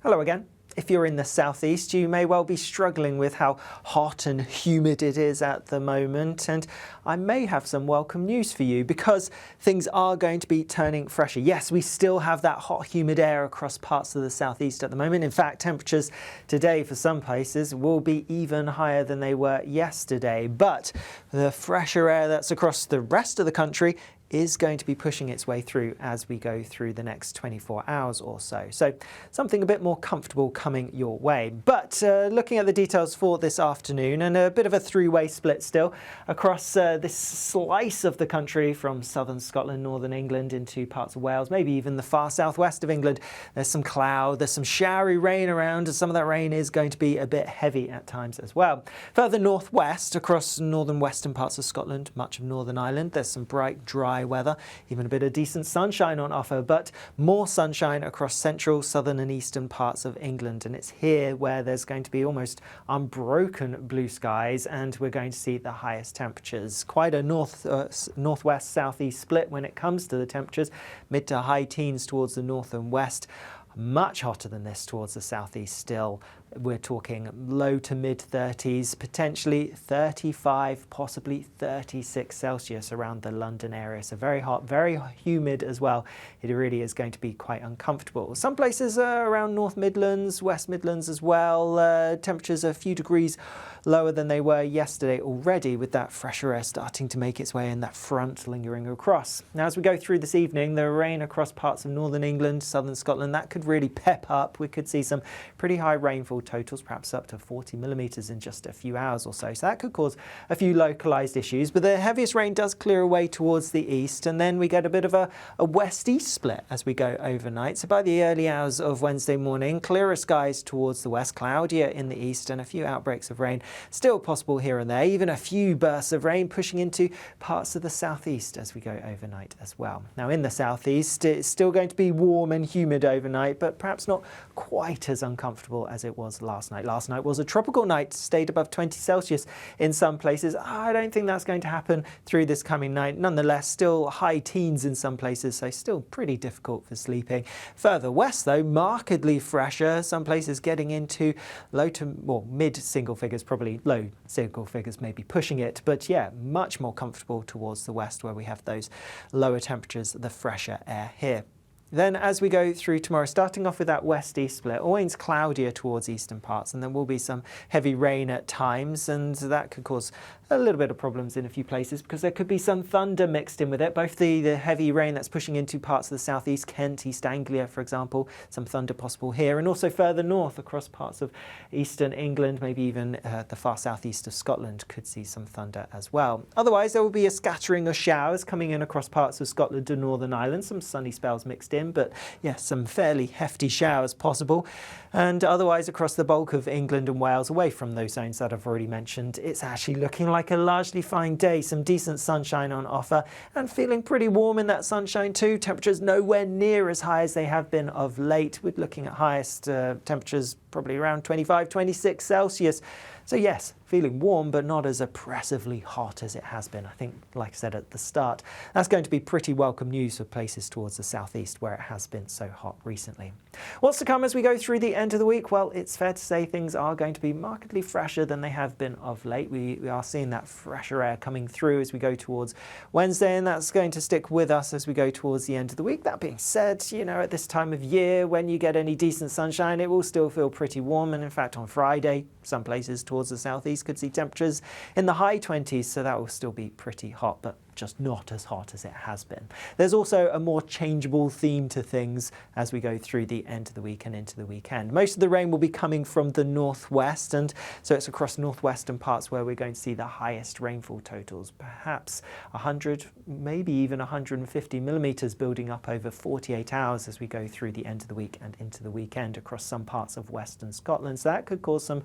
Hello again. If you're in the southeast, you may well be struggling with how hot and humid it is at the moment, and I may have some welcome news for you because things are going to be turning fresher. Yes, we still have that hot, humid air across parts of the southeast at the moment. In fact, temperatures today for some places will be even higher than they were yesterday, but the fresher air that's across the rest of the country is going to be pushing its way through as we go through the next 24 hours or so. So something a bit more comfortable coming your way. But looking at the details for this afternoon, and a bit of a three-way split still across this slice of the country from southern Scotland, northern England into parts of Wales, maybe even the far southwest of England. There's some cloud, there's some showery rain around, and some of that rain is going to be a bit heavy at times as well. Further northwest across northern western parts of Scotland, much of Northern Ireland, there's some bright, dry weather, even a bit of decent sunshine on offer, but more sunshine across central, southern and eastern parts of England. And it's here where there's going to be almost unbroken blue skies, and we're going to see the highest temperatures. Quite a northwest southeast split when it comes to the temperatures, mid to high teens towards the north and west. Much hotter than this towards the southeast still. We're talking low to mid 30s, potentially 35, possibly 36 Celsius around the London area. So very hot, very humid as well. It really is going to be quite uncomfortable. Some places around North Midlands, West Midlands as well. Temperatures a few degrees lower than they were yesterday already, with that fresher air starting to make its way in, that front lingering across. Now as we go through this evening, the rain across parts of northern England, southern Scotland, that could really pep up. We could see some pretty high rainfall totals, perhaps up to 40 millimetres in just a few hours or so. So that could cause a few localised issues, but the heaviest rain does clear away towards the east, and then we get a bit of a west-east split as we go overnight. So by the early hours of Wednesday morning, clearer skies towards the west, cloudier in the east, and a few outbreaks of rain still possible here and there, even a few bursts of rain pushing into parts of the southeast as we go overnight as well. Now in the southeast, it's still going to be warm and humid overnight, but perhaps not quite as uncomfortable as it was last night. Last night was a tropical night, stayed above 20 Celsius in some places. I don't think that's going to happen through this coming night. Nonetheless, still high teens in some places, so still pretty difficult for sleeping. Further west though, markedly fresher, some places getting into low to, well, mid single figures, probably low single figures maybe pushing it, but yeah, much more comfortable towards the west where we have those lower temperatures, the fresher air here. Then as we go through tomorrow, starting off with that west-east split, always cloudier towards eastern parts, and there will be some heavy rain at times, and that could cause a little bit of problems in a few places because there could be some thunder mixed in with it. Both the heavy rain that's pushing into parts of the southeast, Kent, East Anglia, for example, some thunder possible here, and also further north across parts of eastern England, maybe even the far southeast of Scotland could see some thunder as well. Otherwise, there will be a scattering of showers coming in across parts of Scotland and Northern Ireland, some sunny spells mixed in, but yes, some fairly hefty showers possible. And otherwise across the bulk of England and Wales, away from those zones that I've already mentioned, it's actually looking like a largely fine day. Some decent sunshine on offer and feeling pretty warm in that sunshine too. Temperatures nowhere near as high as they have been of late. We're looking at highest temperatures probably around 25, 26 Celsius. So yes, feeling warm, but not as oppressively hot as it has been. I think, like I said at the start, that's going to be pretty welcome news for places towards the southeast where it has been so hot recently. What's to come as we go through the end of the week? Well, it's fair to say things are going to be markedly fresher than they have been of late. We are seeing that fresher air coming through as we go towards Wednesday, and that's going to stick with us as we go towards the end of the week. That being said, you know, at this time of year, when you get any decent sunshine, it will still feel pretty warm. And in fact, on Friday, some places towards the southeast could see temperatures in the high 20s, so that will still be pretty hot, but just not as hot as it has been. There's also a more changeable theme to things as we go through the end of the week and into the weekend. Most of the rain will be coming from the northwest, and so it's across northwestern parts where we're going to see the highest rainfall totals, perhaps 100, maybe even 150 millimetres building up over 48 hours as we go through the end of the week and into the weekend across some parts of western Scotland. So that could cause some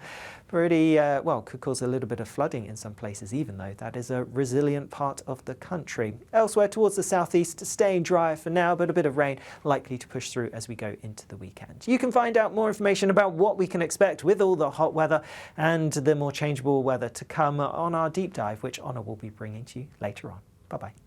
pretty, could cause a little bit of flooding in some places, even though that is a resilient part of the country. Elsewhere towards the southeast, staying dry for now, but a bit of rain likely to push through as we go into the weekend. You can find out more information about what we can expect with all the hot weather and the more changeable weather to come on our deep dive, which Honor will be bringing to you later on. Bye-bye.